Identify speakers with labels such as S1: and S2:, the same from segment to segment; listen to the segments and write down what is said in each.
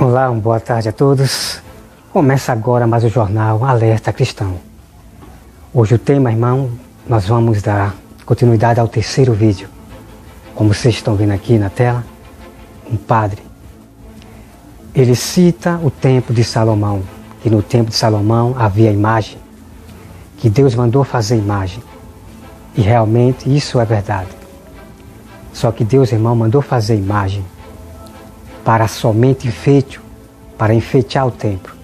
S1: Olá, boa tarde a todos. Começa agora mais o jornal Alerta Cristão. Hoje o tema, irmão, nós vamos dar continuidade ao terceiro vídeo. Como vocês estão vendo aqui na tela, um padre. Ele cita o templo de Salomão, que no templo de Salomão havia imagem, que Deus mandou fazer imagem. E realmente isso é verdade. Só que Deus, irmão, mandou fazer imagem para somente enfeite, para enfeitar o templo.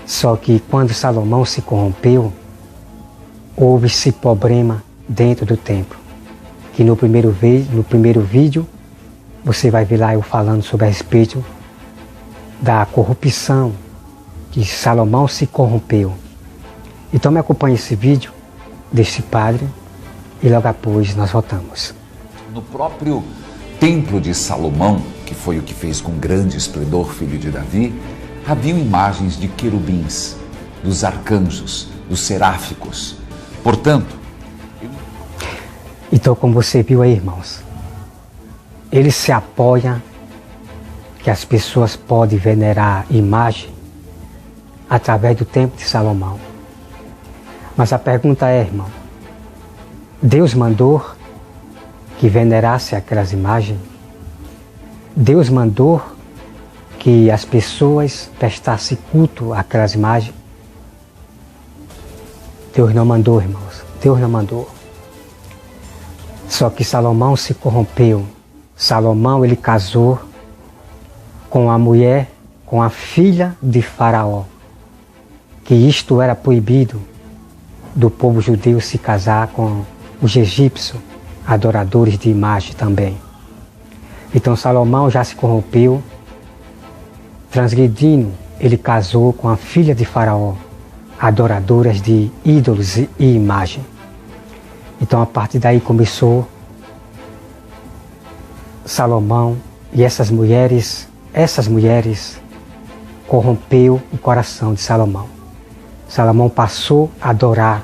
S1: Só que quando Salomão se corrompeu, houve esse problema dentro do templo. Que no primeiro vídeo, você vai ver lá eu falando sobre a respeito da corrupção, que Salomão se corrompeu. Então me acompanhe esse vídeo desse padre e logo após nós voltamos.
S2: No próprio templo de Salomão, que foi o que fez com grande esplendor filho de Davi, haviam imagens de querubins, dos arcanjos, dos seráficos. Portanto,
S1: então, como você viu aí, irmãos, ele se apoia que as pessoas podem venerar imagem através do templo de Salomão. Mas a pergunta é, irmão, Deus mandou que venerasse aquelas imagens? Deus mandou que as pessoas prestassem culto àquelas imagens? Deus não mandou, irmãos. Deus não mandou. Só que Salomão se corrompeu. Salomão, ele casou com a mulher, com a filha de Faraó. Que isto era proibido do povo judeu se casar com os egípcios, adoradores de imagem também. Então Salomão já se corrompeu, transgredindo, ele casou com a filha de Faraó, adoradoras de ídolos e imagem. Então a partir daí começou Salomão e essas mulheres corrompeu o coração de Salomão. Salomão passou a adorar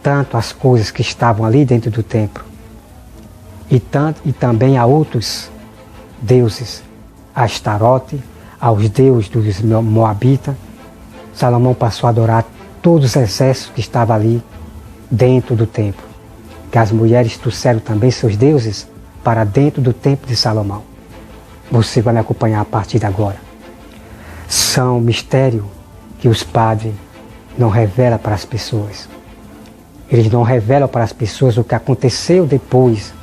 S1: tanto as coisas que estavam ali dentro do templo e também a outros deuses, a Astarote, aos deuses dos Moabitas. Salomão passou a adorar todos os exércitos que estavam ali dentro do templo. Que as mulheres trouxeram também seus deuses para dentro do templo de Salomão. Você vai me acompanhar a partir de agora. São mistérios que os padres não revelam para as pessoas. Eles não revelam para as pessoas o que aconteceu depois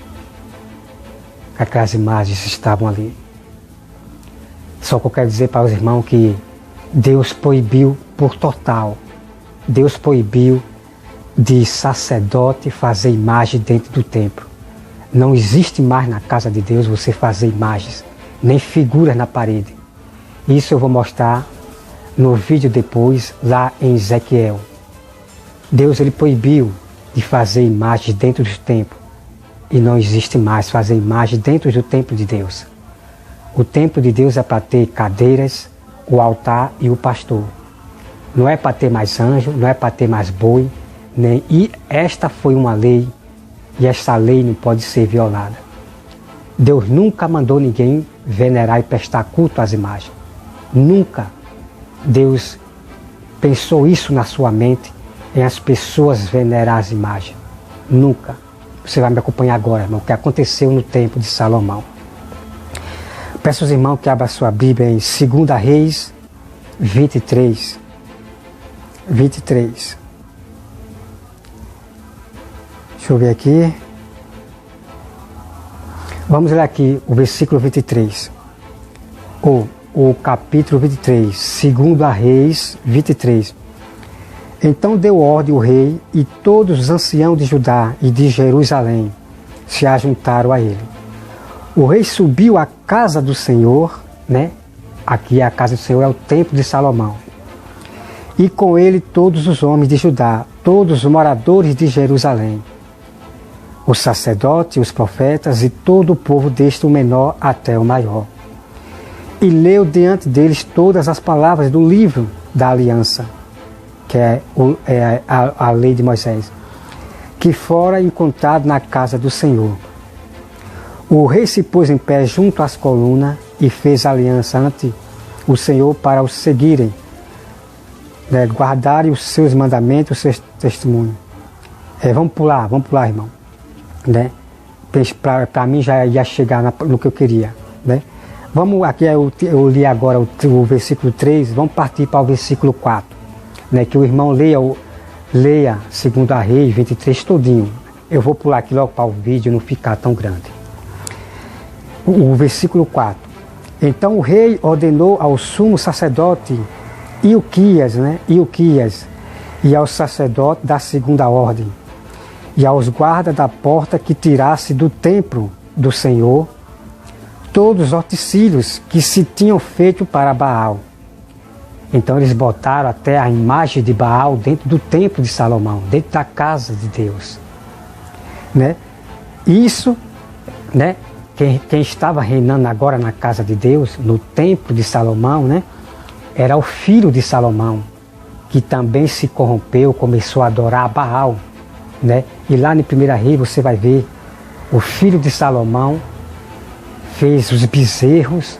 S1: que aquelas imagens estavam ali. Só que eu quero dizer para os irmãos que Deus proibiu por total. Deus proibiu de sacerdote fazer imagem dentro do templo. Não existe mais na casa de Deus você fazer imagens, nem figuras na parede. Isso eu vou mostrar no vídeo depois, lá em Ezequiel. Deus ele proibiu de fazer imagens dentro do templo. E não existe mais fazer imagem dentro do templo de Deus. O templo de Deus é para ter cadeiras, o altar e o pastor. Não é para ter mais anjo, não é para ter mais boi. E esta foi uma lei, e esta lei não pode ser violada. Deus nunca mandou ninguém venerar e prestar culto às imagens. Nunca Deus pensou isso na sua mente, em as pessoas venerar as imagens. Nunca. Você vai me acompanhar agora, irmão, o que aconteceu no templo de Salomão. Peço aos irmãos que abram a sua Bíblia em 2 Reis 23. 23. Deixa eu ver aqui. Vamos ler aqui o versículo 23. O capítulo 23, 2 Reis 23. Então deu ordem o rei e todos os anciãos de Judá e de Jerusalém se ajuntaram a ele. O rei subiu à casa do Senhor, né? Aqui a casa do Senhor é o templo de Salomão. E com ele todos os homens de Judá, todos os moradores de Jerusalém, os sacerdotes, os profetas e todo o povo, desde o menor até o maior. E leu diante deles todas as palavras do livro da aliança, que é a lei de Moisés, que fora encontrado na casa do Senhor. O rei se pôs em pé junto às colunas e fez aliança ante o Senhor para os seguirem, né, guardarem os seus mandamentos, os seus testemunhos. Vamos pular, irmão. Né? Para mim já ia chegar no que eu queria. Né? Vamos, aqui eu li agora o versículo 3, vamos partir para o versículo 4. Né? Que o irmão leia 2 Reis 23 todinho. Eu vou pular aqui logo para o vídeo não ficar tão grande. O versículo 4. Então o rei ordenou ao sumo sacerdote Ilquias, né? E ao sacerdote da segunda ordem, e aos guardas da porta que tirasse do templo do Senhor todos os utensílios que se tinham feito para Baal. Então eles botaram até a imagem de Baal dentro do templo de Salomão, dentro da casa de Deus. Né? Isso, né? Quem estava reinando agora na casa de Deus, no templo de Salomão, né? Era o filho de Salomão, que também se corrompeu, começou a adorar Baal. Né? E lá no 1 Reis você vai ver, o filho de Salomão fez os bezerros,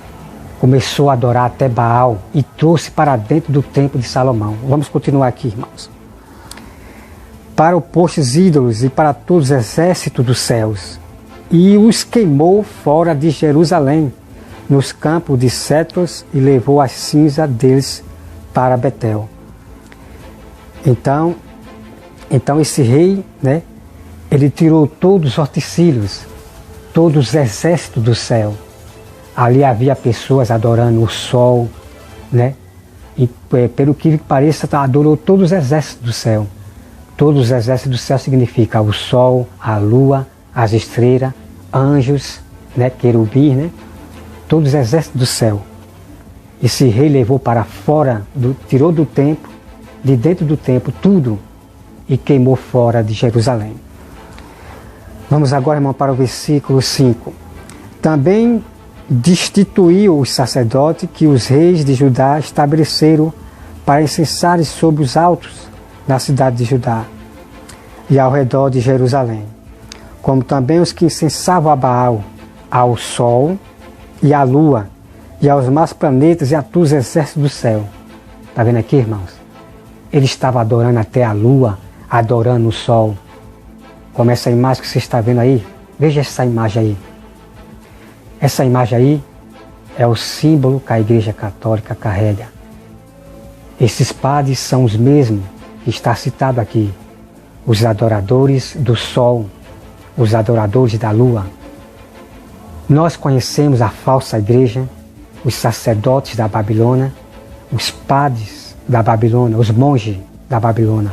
S1: começou a adorar até Baal e trouxe para dentro do templo de Salomão. Vamos continuar aqui, irmãos. Para os postos ídolos e para todos os exércitos dos céus, e os queimou fora de Jerusalém, nos campos de cetros, e levou as cinzas deles para Betel. Então esse rei, né, ele tirou todos os utensílios, todos os exércitos do céu. Ali havia pessoas adorando o sol, né, e pelo que pareça adorou todos os exércitos do céu. Todos os exércitos do céu significa o sol, a lua, as estrelas, anjos, né, querubins, né, todos os exércitos do céu. Esse rei levou para fora, tirou do templo, de dentro do templo, tudo, e queimou fora de Jerusalém. Vamos agora, irmão, para o versículo 5. Também destituiu os sacerdotes que os reis de Judá estabeleceram para incensarem sobre os altos da cidade de Judá e ao redor de Jerusalém, como também os que incensavam a Baal, ao sol e à lua, e aos mais planetas e a todos os exércitos do céu. Está vendo aqui, irmãos? Ele estava adorando até a lua, adorando o sol. Como essa imagem que você está vendo aí, veja essa imagem aí. Essa imagem aí é o símbolo que a Igreja Católica carrega. Esses padres são os mesmos que está citado aqui. Os adoradores do sol, os adoradores da lua. Nós conhecemos a falsa igreja, os sacerdotes da Babilônia, os padres da Babilônia, os monges da Babilônia,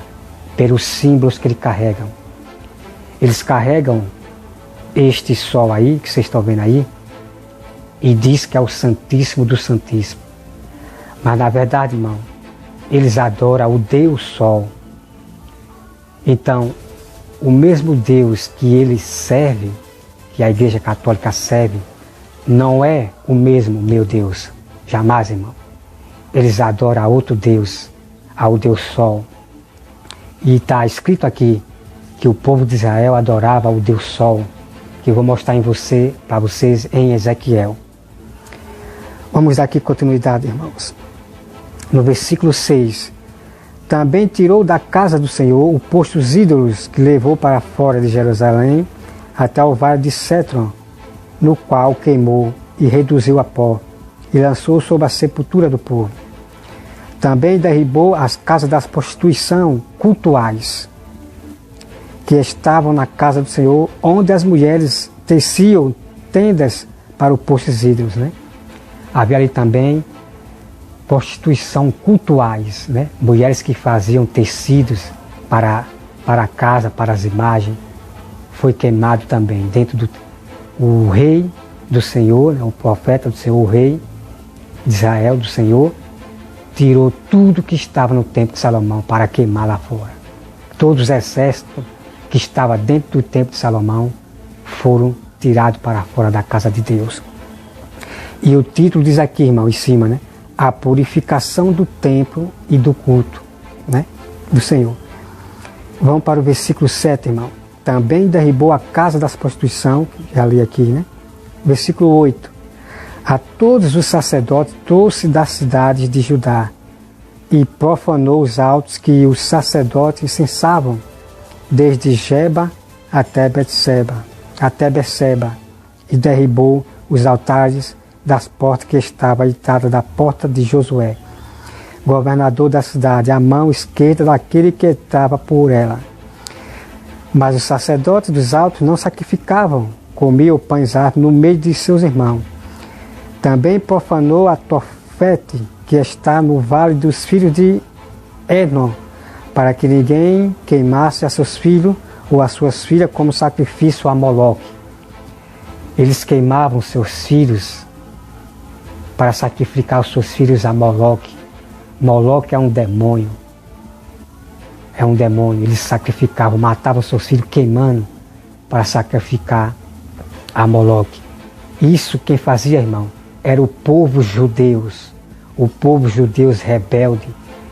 S1: pelos símbolos que eles carregam. Eles carregam este sol aí, que vocês estão vendo aí, e diz que é o Santíssimo do Santíssimo. Mas na verdade, irmão, eles adoram o Deus Sol. Então, o mesmo Deus que eles servem, que a Igreja Católica serve, não é o mesmo meu Deus. Jamais, irmão. Eles adoram a outro Deus, ao Deus Sol. E está escrito aqui que o povo de Israel adorava o Deus Sol, que eu vou mostrar para vocês em Ezequiel. Vamos dar aqui continuidade, irmãos. No versículo 6. Também tirou da casa do Senhor o posto dos ídolos que levou para fora de Jerusalém até o vale de Cétron, no qual queimou e reduziu a pó e lançou sobre a sepultura do povo. Também derribou as casas das prostituição cultuais que estavam na casa do Senhor, onde as mulheres teciam tendas para o posto dos ídolos, né? Havia ali também prostituição cultuais, né? Mulheres que faziam tecidos para a casa, para as imagens. Foi queimado também dentro o rei do Senhor, né? O profeta do Senhor, o rei de Israel do Senhor, tirou tudo que estava no templo de Salomão para queimar lá fora. Todos os exércitos que estavam dentro do templo de Salomão foram tirados para fora da casa de Deus. E o título diz aqui, irmão, em cima, né? A purificação do templo e do culto, né, do Senhor. Vamos para o versículo 7, irmão. Também derribou a casa das prostituição, já li aqui, né? Versículo 8. A todos os sacerdotes trouxe das cidades de Judá e profanou os altos que os sacerdotes incensavam, desde Geba até Berseba, e derribou os altares das portas que estava entrada da porta de Josué, governador da cidade, à mão esquerda daquele que estava por ela. Mas os sacerdotes dos altos não sacrificavam, comiam pães árvores no meio de seus irmãos. Também profanou a Tofete, que está no vale dos filhos de Enon, para que ninguém queimasse a seus filhos ou as suas filhas como sacrifício a Moloque. Eles queimavam seus filhos para sacrificar os seus filhos a Moloque. Moloque é um demônio. É um demônio. Eles sacrificavam, matavam seus filhos queimando para sacrificar a Moloque. Isso quem fazia, irmão, era o povo judeus. O povo judeus rebelde,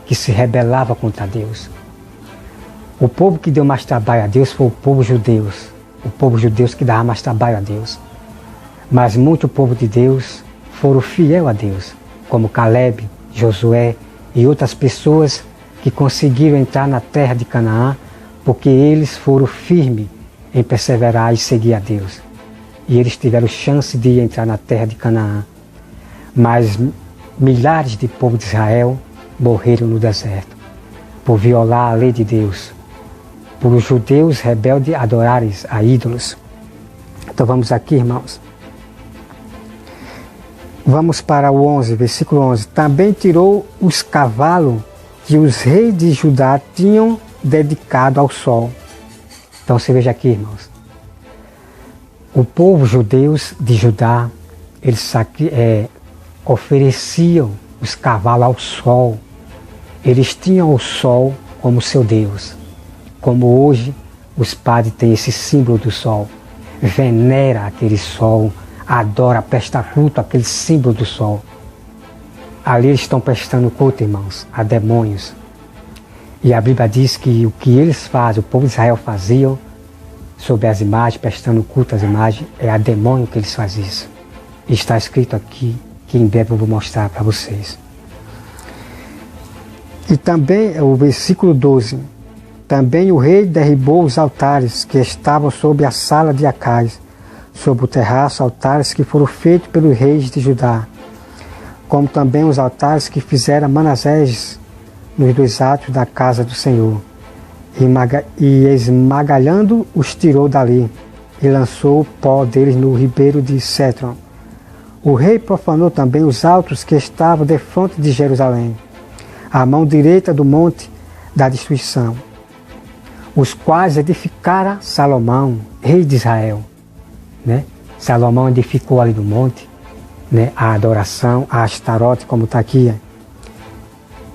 S1: que se rebelava contra Deus. O povo que deu mais trabalho a Deus foi o povo judeus. O povo judeus que dava mais trabalho a Deus. Mas muito povo de Deus foram fiel a Deus, como Caleb, Josué e outras pessoas que conseguiram entrar na terra de Canaã, porque eles foram firmes em perseverar e seguir a Deus. E eles tiveram chance de entrar na terra de Canaã. Mas milhares de povo de Israel morreram no deserto, por violar a lei de Deus, por os judeus rebeldes adorarem a ídolos. Então vamos aqui, irmãos. Vamos para o 11, versículo 11. Também tirou os cavalos que os reis de Judá tinham dedicado ao sol. Então você veja aqui, irmãos. O povo judeus de Judá, eles ofereciam os cavalos ao sol. Eles tinham o sol como seu Deus. Como hoje os padres têm esse símbolo do sol. Venera aquele sol, adora, presta culto àquele símbolo do sol. Ali eles estão prestando culto, irmãos, a demônios. E a Bíblia diz que o que eles fazem, o povo de Israel faziam, sobre as imagens, prestando culto às imagens, é a demônio que eles fazem isso. E está escrito aqui, que em breve eu vou mostrar para vocês. E também, o versículo 12, também o rei derribou os altares que estavam sobre a sala de Acais, sobre o terraço, altares que foram feitos pelos reis de Judá, como também os altares que fizera Manassés nos dois átrios da casa do Senhor. E esmagalhando os tirou dali, e lançou o pó deles no ribeiro de Cétron. O rei profanou também os altos que estavam defronte de Jerusalém, à mão direita do monte da destruição, os quais edificara Salomão, rei de Israel. Salomão edificou ali no monte, a adoração a Astarote, como está aqui,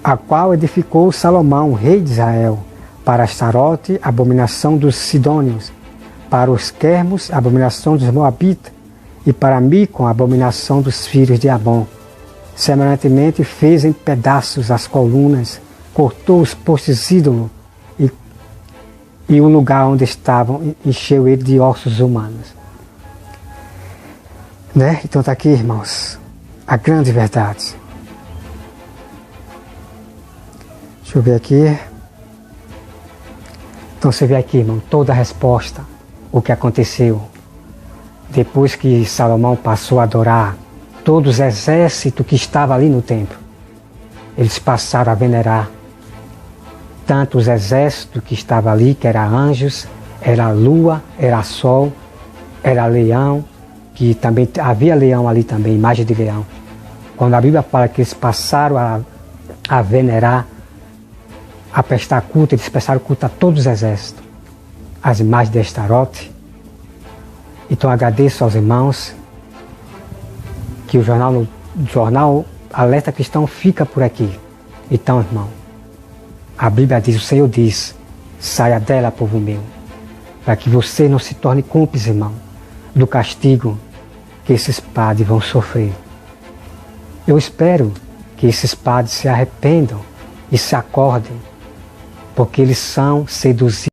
S1: a qual edificou Salomão, rei de Israel, para Astarote, abominação dos Sidônios, para os Quermos, abominação dos Moabitas, e para Micom, abominação dos filhos de Amon. Semelhantemente fez em pedaços as colunas, cortou os postes ídolos, e o lugar onde estavam encheu ele de ossos humanos. Então está aqui, irmãos, a grande verdade. Deixa eu ver aqui. Então você vê aqui, irmão, toda a resposta, o que aconteceu. Depois que Salomão passou a adorar todos os exércitos que estavam ali no templo, eles passaram a venerar tanto os exércitos que estavam ali, que eram anjos, era lua, era sol, era leão, que também havia leão ali também, imagem de leão. Quando a Bíblia fala que eles passaram a venerar, a prestar culto, eles prestaram culto a todos os exércitos, as imagens de Astarote. Então agradeço aos irmãos que o jornal Alerta Cristão fica por aqui. Então, irmão, a Bíblia diz, o Senhor diz, saia dela, povo meu, para que você não se torne cúmplice, irmão, do castigo que esses padres vão sofrer. Eu espero que esses padres se arrependam e se acordem, porque eles são seduzidos